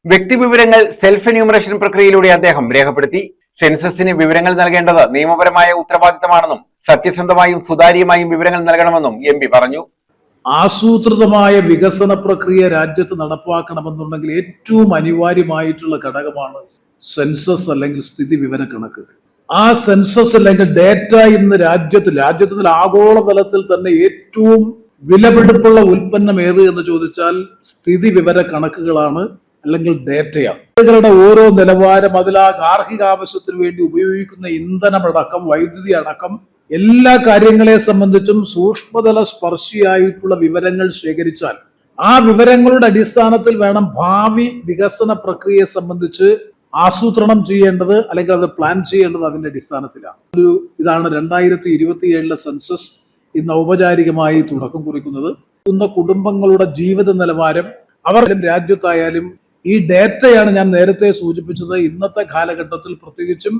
വ്യക്തിവിവരങ്ങൾ സെൽഫ് എന്യൂമറേഷൻ പ്രക്രിയയിലൂടെ അദ്ദേഹം രേഖപ്പെടുത്തി. സെൻസസിന് വിവരങ്ങൾ നൽകേണ്ടത് നിയമപരമായ ഉത്തരവാദിത്തമാണെന്നും സത്യസന്ധമായും സുതാര്യമായും വിവരങ്ങൾ നൽകണമെന്നും MP പറഞ്ഞു. ആസൂത്രിതമായ വികസന പ്രക്രിയ രാജ്യത്ത് നടപ്പാക്കണമെന്നുണ്ടെങ്കിൽ ഏറ്റവും അനിവാര്യമായിട്ടുള്ള ഘടകമാണ് സെൻസസ് അല്ലെങ്കിൽ സ്ഥിതി വിവര കണക്കുകൾ. ആ സെൻസസ് അല്ലെങ്കിൽ ഡേറ്റ ഇന്ന് രാജ്യത്തിൽ ആഗോളതലത്തിൽ തന്നെ ഏറ്റവും വിലപിടിപ്പുള്ള ഉൽപ്പന്നം ഏത് എന്ന് ചോദിച്ചാൽ സ്ഥിതി വിവര കണക്കുകളാണ്, അല്ലെങ്കിൽ ഡേറ്റയാണ്. ളുടെ ഓരോ നിലവാരം, അതിൽ ആ ഗാർഹിക ആവശ്യത്തിന് വേണ്ടി ഉപയോഗിക്കുന്ന ഇന്ധനമടക്കം വൈദ്യുതി അടക്കം എല്ലാ കാര്യങ്ങളെ സംബന്ധിച്ചും സൂക്ഷ്മതല സ്പർശിയായിട്ടുള്ള വിവരങ്ങൾ ശേഖരിച്ചാൽ ആ വിവരങ്ങളുടെ അടിസ്ഥാനത്തിൽ വേണം ഭാവി വികസന പ്രക്രിയയെ സംബന്ധിച്ച് ആസൂത്രണം ചെയ്യേണ്ടത്, അല്ലെങ്കിൽ അത് പ്ലാൻ ചെയ്യേണ്ടത് അതിന്റെ അടിസ്ഥാനത്തിലാണ്. ഇതാണ് 2027 സെൻസസ് ഇന്ന് ഔപചാരികമായി തുടക്കം കുറിക്കുന്നത്. കുടുംബങ്ങളുടെ ജീവിത നിലവാരം, അവർ രാജ്യത്തായാലും ഈ ഡേറ്റയാണ് ഞാൻ നേരത്തെ സൂചിപ്പിച്ചത്. ഇന്നത്തെ കാലഘട്ടത്തിൽ പ്രത്യേകിച്ചും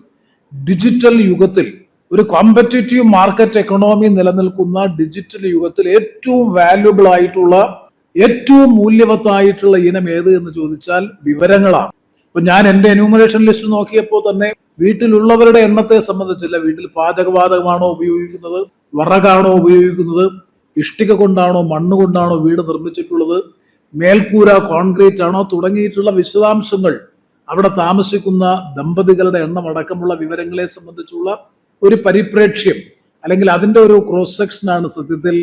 ഡിജിറ്റൽ യുഗത്തിൽ, ഒരു കോമ്പറ്റേറ്റീവ് മാർക്കറ്റ് എക്കണോമി നിലനിൽക്കുന്ന ഡിജിറ്റൽ യുഗത്തിൽ ഏറ്റവും വാല്യുബിൾ ആയിട്ടുള്ള, ഏറ്റവും മൂല്യവത്തായിട്ടുള്ള ഇനം ഏത് എന്ന് ചോദിച്ചാൽ വിവരങ്ങളാണ്. ഇപ്പൊ ഞാൻ എന്റെ എന്യൂമറേഷൻ ലിസ്റ്റ് നോക്കിയപ്പോൾ തന്നെ വീട്ടിലുള്ളവരുടെ എണ്ണത്തെ സംബന്ധിച്ചില്ല. വീട്ടിൽ പാചകവാതകമാണോ ഉപയോഗിക്കുന്നത്, വിറകാണോ ഉപയോഗിക്കുന്നത്, ഇഷ്ടിക കൊണ്ടാണോ മണ്ണ് കൊണ്ടാണോ വീട് നിർമ്മിച്ചിട്ടുള്ളത്, മേൽക്കൂര കോൺക്രീറ്റ് ആണോ തുടങ്ങിയിട്ടുള്ള വിശദാംശങ്ങൾ, അവിടെ താമസിക്കുന്ന ദമ്പതികളുടെ എണ്ണം അടക്കമുള്ള വിവരങ്ങളെ സംബന്ധിച്ചുള്ള ഒരു പരിപ്രേക്ഷ്യം അല്ലെങ്കിൽ അതിന്റെ ഒരു ക്രോസ് സെക്ഷനാണ് സത്യത്തിൽ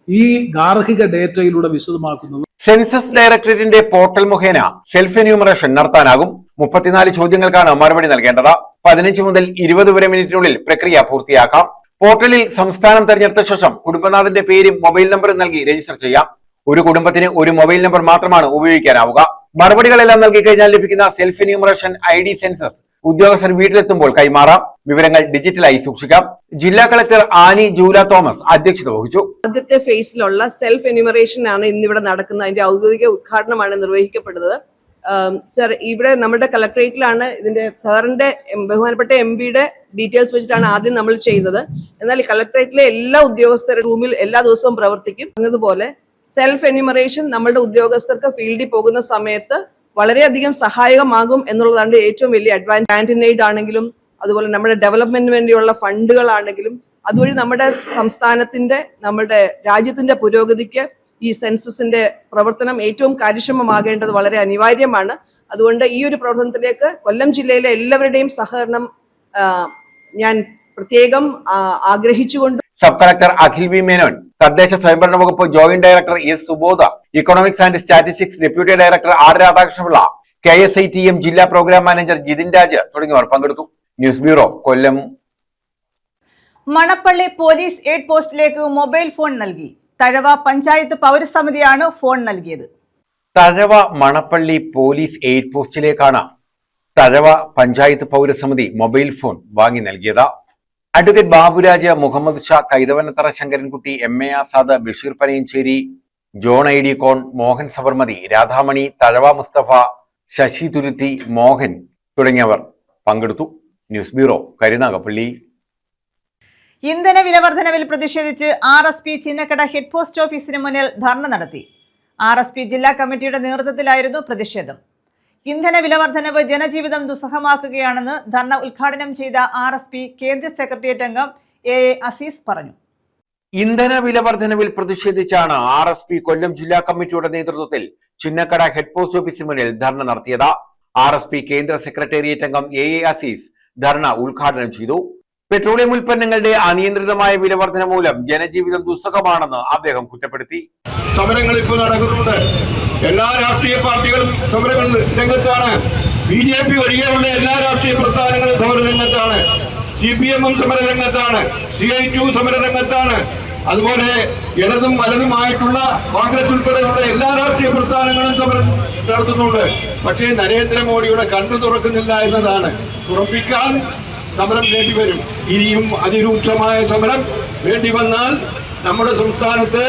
ഈ ഗാർഹിക ഡേറ്റയിലൂടെ വിശദമാക്കുന്നത്. സെൻസസ് ഡയറക്ടറേറ്റിന്റെ പോർട്ടൽ മുഖേന സെൽഫ് എന്യൂമറേഷൻ നടത്താനാകും. 34 ചോദ്യങ്ങൾക്കാണ് മറുപടി നൽകേണ്ടത്. 15 മുതൽ 20 വരെ മിനിറ്റിനുള്ളിൽ പ്രക്രിയ പൂർത്തിയാക്കാം. പോർട്ടലിൽ സംസ്ഥാനം തെരഞ്ഞെടുത്ത ശേഷം കുടുംബനാഥന്റെ പേരും മൊബൈൽ നമ്പറും നൽകി രജിസ്റ്റർ ചെയ്യാം. ഒരു കുടുംബത്തിന് ഒരു മൊബൈൽ നമ്പർ മാത്രമാണ് ഉപയോഗിക്കാനാവുക. മറുപടികളെല്ലാം നൽകി കഴിഞ്ഞാൽ ലഭിക്കുന്ന സെൽഫ് എന്യൂമറേഷൻ ID സെൻസസ് ഉദ്യോഗസ്ഥർ വീട്ടിലെത്തുമ്പോൾ കൈമാറാം. വിവരങ്ങൾ ഡിജിറ്റലായി സൂക്ഷിക്കാം. ജില്ലാ കളക്ടർ ആനി ജൂല തോമസ് അധ്യക്ഷത വഹിച്ചു. ആദ്യത്തെ ഫേസിലുള്ള സെൽഫ് എന്യൂമറേഷൻ ആണ് ഇന്നിവിടെ നടക്കുന്നത്. അതിന്റെ ഔദ്യോഗിക ഉദ്ഘാടനമാണ് നിർവഹിക്കപ്പെടുന്നത്. സർ, ഇവിടെ നമ്മുടെ കളക്ടറേറ്റിലാണ് ഇതിന്റെ സാറിന്റെ ബഹുമാനപ്പെട്ട MPയുടെ ഡീറ്റെയിൽസ് വെച്ചിട്ടാണ് ആദ്യം നമ്മൾ ചെയ്യുന്നത്. എന്നാൽ കളക്ടറേറ്റിലെ എല്ലാ ഉദ്യോഗസ്ഥരുടെ റൂമിൽ എല്ലാ ദിവസവും പ്രവർത്തിക്കും. എന്നതുപോലെ സെൽഫ് എന്യൂമറേഷൻ നമ്മളുടെ ഉദ്യോഗസ്ഥർക്ക് ഫീൽഡിൽ പോകുന്ന സമയത്ത് വളരെയധികം സഹായകമാകും എന്നുള്ളതാണ് ഏറ്റവും വലിയ അഡ്വാൻറ്റേജ്. ആന്റിനൈഡ് ആണെങ്കിലും അതുപോലെ നമ്മുടെ ഡെവലപ്മെന്റിന് വേണ്ടിയുള്ള ഫണ്ടുകളാണെങ്കിലും അതുവഴി നമ്മുടെ സംസ്ഥാനത്തിന്റെ നമ്മുടെ രാജ്യത്തിന്റെ പുരോഗതിക്ക് ഈ സെൻസസിന്റെ പ്രവർത്തനം ഏറ്റവും കാര്യക്ഷമമാകേണ്ടത് വളരെ അനിവാര്യമാണ്. അതുകൊണ്ട് ഈ ഒരു പ്രവർത്തനത്തിലേക്ക് കൊല്ലം ജില്ലയിലെ എല്ലാവരുടെയും സഹകരണം ഞാൻ പ്രത്യേകം ആഗ്രഹിച്ചുകൊണ്ട് sub collector Akhil V Menon, തദ്ദേശ സ്വയംഭരണ വകുപ്പ് joint director S Subodha, economics and statistics deputy director R Radhakrishnapillai, KSITM ജില്ലാ പ്രോഗ്രാം മാനേജർ ജിതിൻ രാജ് തുടങ്ങിയവർ പങ്കെടുത്തു. News bureau, Kollam. Manappally police aid പോസ്റ്റിലേക്ക് മൊബൈൽ ഫോൺ നൽകി. തഴവ പഞ്ചായത്ത് പൗരസമിതിയാണ് ഫോൺ നൽകിയത്. തഴവ മണപ്പള്ളി പോലീസ് എയ്ഡ് പോസ്റ്റിലേക്കാണ് തഴവ പഞ്ചായത്ത് പൗരസമിതി മൊബൈൽ ഫോൺ വാങ്ങി നൽകിയത്. Advocate Baburaj, Muhammad Shah, Kaithavanathara Sankarankutty, MA Azad, Basheer Panayancheri, John ID കോൺ, മോഹൻ സബർമതി, രാധാമണി, തഴവ മുസ്തഫ, ശശി തുരുത്തി, മോഹൻ തുടങ്ങിയവർ പങ്കെടുത്തു. News bureau, Karunagappally. ഇന്ധന വില വർധനവിൽ പ്രതിഷേധിച്ച് RSP ചിന്നക്കട ഹെഡ് പോസ്റ്റ് ഓഫീസിന് മുന്നിൽ ധർണ നടത്തി. RSP ജില്ലാ കമ്മിറ്റിയുടെ നേതൃത്വത്തിലായിരുന്നു പ്രതിഷേധം. ഇന്ധന വില വർധനവ് ജനജീവിതം ദുസ്സഹമാക്കുകയാണെന്ന് ധർണ ഉദ്ഘാടനം ചെയ്ത RSP കേന്ദ്ര സെക്രട്ടേറിയറ്റ് അംഗം AA അസീസ് പറഞ്ഞു. ഇന്ധന വില വർധനവിൽ പ്രതിഷേധിച്ചാണ് RSP കൊല്ലം ജില്ലാ കമ്മിറ്റിയുടെ നേതൃത്വത്തിൽ ചിന്നക്കട ഹെഡ് പോസ്റ്റ് ഓഫീസിന് മുന്നിൽ ധർണ നടത്തിയത്. RSP കേന്ദ്ര സെക്രട്ടേറിയറ്റ് അംഗം AA അസീസ് ധർണ ഉദ്ഘാടനം ചെയ്തു. പെട്രോളിയം ഉൽപ്പന്നങ്ങളുടെ അനിയന്ത്രിതമായ വില വർധന മൂലം ജനജീവിതം ദുസ്സഹമാണെന്ന് അദ്ദേഹം കുറ്റപ്പെടുത്തി. സമരങ്ങൾ ഇപ്പോൾ നടക്കുന്നുണ്ട്. എല്ലാ രാഷ്ട്രീയ പാർട്ടികളും സമരങ്ങൾ രംഗത്താണ്. BJP ഒഴികെയുള്ള എല്ലാ രാഷ്ട്രീയ പ്രസ്ഥാനങ്ങളും സമരരംഗത്താണ്. CPM സമരരംഗത്താണ്. CI2 സമരരംഗത്താണ്. അതുപോലെ ഇടതും വലതുമായിട്ടുള്ള കോൺഗ്രസ് ഉൾപ്പെടെയുള്ള എല്ലാ രാഷ്ട്രീയ പ്രസ്ഥാനങ്ങളും സമരം നടത്തുന്നുണ്ട്. പക്ഷേ നരേന്ദ്രമോദിയുടെ കണ്ണു തുറക്കുന്നില്ല എന്നതാണ്. തുറപ്പിക്കാൻ സമരം വേണ്ടിവരും. ഇനിയും അതിരൂക്ഷമായ സമരം വേണ്ടി വന്നാൽ നമ്മുടെ സംസ്ഥാനത്ത്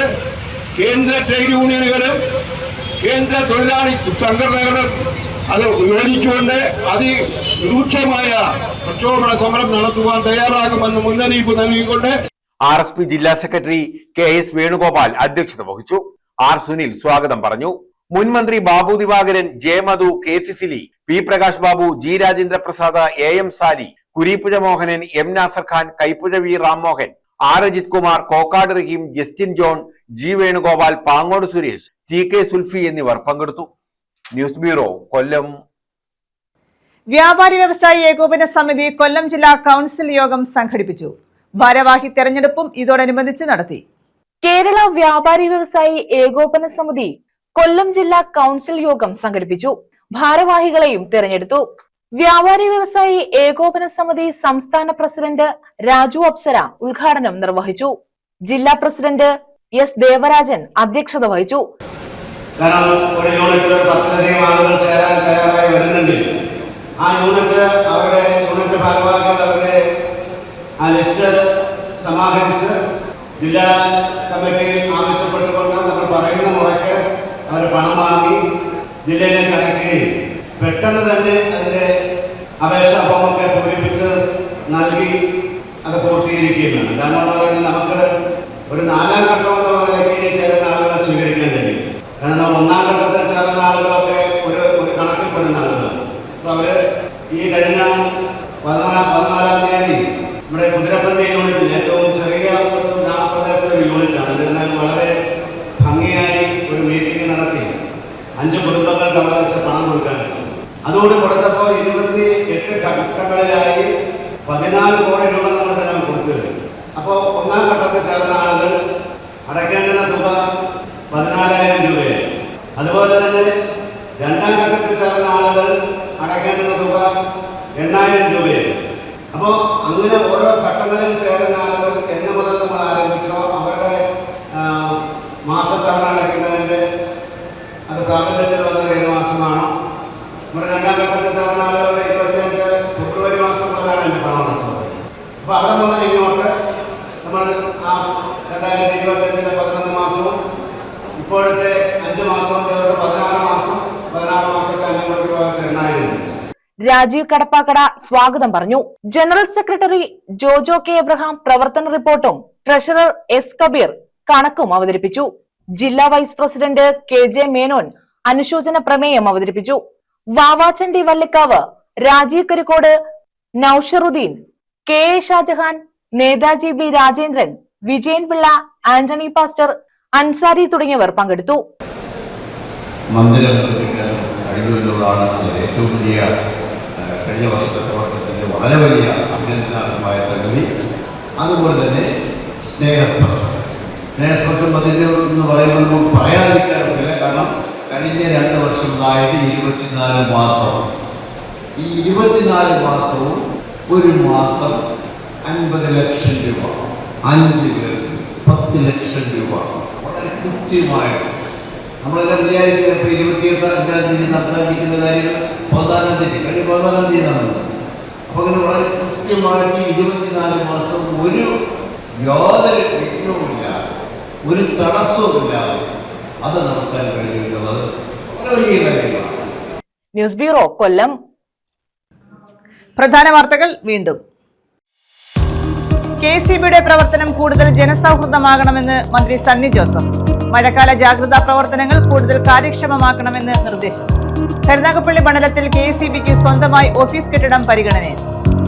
കേന്ദ്ര ട്രേഡ് യൂണിയനുകളും കേന്ദ്ര തൊഴിലാളി സംഘടനകളും അത് യോജിച്ചുകൊണ്ട് അതിരൂക്ഷമായ പ്രക്ഷോഭണ സമരം നടത്തുവാൻ തയ്യാറാകുമെന്ന് മുന്നറിയിപ്പ് നൽകിക്കൊണ്ട് RSP ജില്ലാ സെക്രട്ടറി KS വേണുഗോപാൽ അധ്യക്ഷത വഹിച്ചു. R സുനിൽ സ്വാഗതം പറഞ്ഞു. മുൻ മന്ത്രി Babu Divakaran, J Madhu, KC Sili, P Prakash Babu, G Rajendra Prasad, AM Sali, Kureeppuzha Mohanan, M Nasar Khan, Kaippuzha V Rammohan, R Ajith Kumar, Kokkad Rahim, Justin John, G Venugopal, Pangode Suresh, TK Sulfi എന്നിവർ പങ്കെടുത്തു. News bureau, Kollam. വ്യാപാരി വ്യവസായി ഏകോപന സമിതി കൊല്ലം ജില്ലാ കൗൺസിൽ യോഗം സംഘടിപ്പിച്ചു. ഭാരവാഹി തെരഞ്ഞെടുപ്പും ഇതോടനുബന്ധിച്ച് നടത്തി. കേരള വ്യാപാരി വ്യവസായി ഏകോപന സമിതി കൊല്ലം ജില്ലാ കൗൺസിൽ യോഗം സംഘടിപ്പിച്ചു. ഭാരവാഹികളെയും തെരഞ്ഞെടുത്തു. വ്യാപാരി വ്യവസായി ഏകോപന സമിതി സംസ്ഥാന പ്രസിഡന്റ് രാജു അപ്സര ഉദ്ഘാടനം നിർവഹിച്ചു. ജില്ലാ പ്രസിഡന്റ് S ദേവരാജൻ അധ്യക്ഷത വഹിച്ചു. കാരണം ഒരു യൂണിറ്റിൽ 10ലധികം ആളുകൾ ചേരാൻ തയ്യാറായി വരുന്നുണ്ട്. ആ യൂണിറ്റ് അവരുടെ യൂണിറ്റ് ഭാരവാഹികൾ അവരുടെ ആ ലിസ്റ്റ് സമാഹരിച്ച് ജില്ലാ കമ്മിറ്റി ആവശ്യപ്പെട്ടുകൊണ്ട് നമ്മൾ പറയുന്ന മുറയ്ക്ക് അവർ പണം വാങ്ങി ജില്ലയിലേക്ക് അടയ്ക്കുകയും പെട്ടെന്ന് തന്നെ അതിൻ്റെ അപേക്ഷാ ഫോമൊക്കെ പൂരിപ്പിച്ച് നൽകി അത് പൂർത്തീകരിക്കുകയാണ്. കാരണം എന്ന് പറയുന്നത് നമുക്ക് ഒരു 4ാം ഘട്ടം എന്ന് പറഞ്ഞ ചേരുന്ന ആളുകളെ സ്വീകരിക്കാൻ കഴിയും. കാരണം നമ്മൾ 1ാം ഘട്ടത്തിൽ ചേർന്ന ആളുകളൊക്കെ ഒരു കണക്കിൽപ്പെടുന്ന ആളുകളാണ്. അപ്പോൾ അവർ ഈ കഴിഞ്ഞ 14-ാം തീയതി നമ്മുടെ കുതിരപ്പന്തി യൂണിറ്റിൽ ഏറ്റവും ചെറിയ ഒരു ഗ്രാമപ്രദേശത്തെ ഒരു യൂണിറ്റാണ്. എന്നിരുന്നാലും വളരെ ഭംഗിയായി ഒരു മീറ്റിംഗ് നടത്തി 5 കുടുംബങ്ങൾക്ക് അവകാശ പണം കൊടുക്കാനുണ്ട്. അതുകൊണ്ട് കൊടുത്തപ്പോൾ 28 ഘട്ടങ്ങളിലായി 14 കോടി രൂപ നമ്മൾ ഇതിനകം കൊടുത്തു. അപ്പോൾ ഒന്നാം ഘട്ടത്തിൽ ചേർന്ന ആളുകൾ അടയ്ക്കേണ്ടുന്ന തുക 14,000 രൂപയായി. അതുപോലെ തന്നെ രണ്ടാം ഘട്ടത്തിൽ ചേർന്ന ആളുകൾ അടയ്ക്കേണ്ടുന്ന തുക 8,000 രൂപയായി. അപ്പോൾ അങ്ങനെ ഓരോ ഘട്ടങ്ങളിൽ ചേരുന്ന ആളുകൾ എന്ന് മുതൽ നമ്മൾ ആരംഭിച്ചോ അവരുടെ മാസത്തവണ അടയ്ക്കുന്നതിൻ്റെ അത് പ്രാബല്യത്തിൽ വന്നത് ഏത് മാസമാണോ? നമ്മുടെ രണ്ടാം ഘട്ടത്തിൽ ചേർന്ന ആളുകളുടെ 25 ഫെബ്രുവരി മാസം മുതലാണ് എൻ്റെ പണം അടച്ചത്. അപ്പോൾ അവിടെ മുതൽ ഇങ്ങോട്ട് നമ്മൾ ആ 2025 11 മാസവും ഇപ്പോഴത്തെ 5 മാസവും 16 മാസത്തെ 500 രൂപ വെച്ച് 8,000 രൂപ. രാജീവ് കടപ്പാക്കട സ്വാഗതം പറഞ്ഞു. General secretary Jojo K Abraham പ്രവർത്തന റിപ്പോർട്ടും ട്രഷറർ എസ് കബീർ കണക്കും അവതരിപ്പിച്ചു. ജില്ലാ vice president K J Menon അനുശോചന പ്രമേയം അവതരിപ്പിച്ചു. Vavachandi Vallikkavu, Rajeev Karikode, Nousharuddeen, K A Shajahan, Netaji B Rajendran, Vijayan Pillai, Antony pastor, Ansari തുടങ്ങിയവർ പങ്കെടുത്തു. ഏറ്റവും വലിയ കഴിഞ്ഞ വർഷത്തെ പ്രവർത്തനത്തിന്റെ വളരെ വലിയ അഭിനന്ദനാർഹമായ സംഗതി. അതുപോലെ തന്നെ സ്നേഹസ്പർശം പദ്ധതി എന്ന് പറയുമ്പോൾ നമുക്ക് പറയാതിരിക്കാറില്ല. കാരണം കഴിഞ്ഞ 2 വർഷങ്ങളായിട്ട് 24 മാസം, ഈ 24 മാസവും ഒരു മാസം 50 ലക്ഷം രൂപ, 5 പേർക്ക് 10 ലക്ഷം രൂപ വളരെ കൃത്യമായിട്ട്. നമ്മളെല്ലാം വിചാരിക്കുക ഇപ്പോൾ 28-ാം തീയതി നടത്താനിരിക്കുന്ന കാര്യങ്ങൾ 14-ാം തീയതി കഴിഞ്ഞ 14-ാം തീയതി നടന്നത്. അപ്പോൾ അങ്ങനെ വളരെ കൃത്യമായിട്ട് 24 മാസം ഒരു യാതൊരു വിഘ്നവുമില്ലാതെ, ഒരു തടസ്സവുമില്ലാതെ അത് നടത്താൻ കഴിയുന്നത് വളരെ വലിയ കാര്യമാണ്. ന്യൂസ് ബ്യൂറോ, കൊല്ലം. പ്രധാന വാർത്തകൾ വീണ്ടും. KCBയുടെ പ്രവർത്തനം കൂടുതൽ ജനസൗഹൃദമാകണമെന്ന് മന്ത്രി സണ്ണി ജോസഫ്. മഴക്കാല ജാഗ്രതാ പ്രവർത്തനങ്ങൾ കൂടുതൽ കാര്യക്ഷമമാക്കണമെന്ന് നിർദ്ദേശം. കരുനാഗപ്പള്ളി മണ്ഡലത്തിൽ KCBക്ക് സ്വന്തമായി ഓഫീസ് കെട്ടിടം പരിഗണനയിൽ.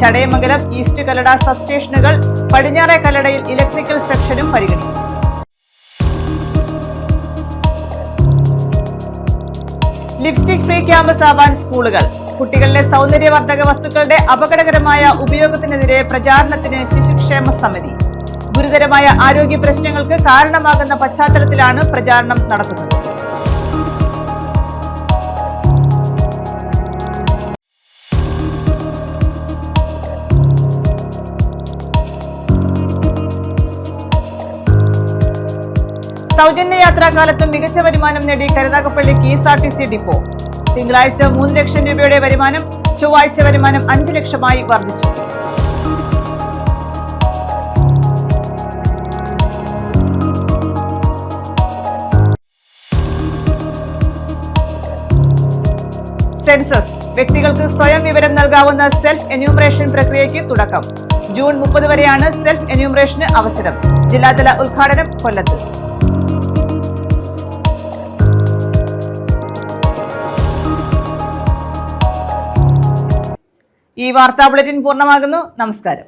ചടയമംഗലം ഈസ്റ്റ് കല്ലട സബ്സ്റ്റേഷനുകൾ, പടിഞ്ഞാറെ കല്ലടയിൽ ഇലക്ട്രിക്കൽ സെക്ഷനും പരിഗണിക്കും. ലിപ്സ്റ്റിക് ഫ്രീ ക്യാമ്പസ് ആവാൻ സ്കൂളുകൾ. കുട്ടികളിലെ സൗന്ദര്യവർദ്ധക വസ്തുക്കളുടെ അപകടകരമായ ഉപയോഗത്തിനെതിരെ പ്രചാരണത്തിന് ശിശുക്ഷേമ സമിതി. ഗുരുതരമായ ആരോഗ്യ പ്രശ്നങ്ങൾക്ക് കാരണമാകുന്ന പശ്ചാത്തലത്തിലാണ് പ്രചാരണം നടത്തുന്നത്. സൗജന്യ യാത്രാകാലത്തും മികച്ച വരുമാനം നേടി കരുനാഗപ്പള്ളി KSRTC ഡിപ്പോ. തിങ്കളാഴ്ച 3 ലക്ഷം രൂപയുടെ വരുമാനം, ചൊവ്വാഴ്ച വരുമാനം 5 ലക്ഷമായി വർദ്ധിച്ചു. സെൻസസ് വ്യക്തികൾക്ക് സ്വയം വിവരം നൽകാവുന്ന സെൽഫ് എന്യൂമറേഷൻ പ്രക്രിയയ്ക്ക് തുടക്കം. ജൂൺ 30 വരെയാണ് സെൽഫ് എന്യൂമറേഷന് അവസരം. ജില്ലാതല ഉദ്ഘാടനം കൊല്ലത്ത്. ഈ വാർത്താ ബുള്ളറ്റിൻ പൂർണ്ണമാകുന്നു. നമസ്കാരം.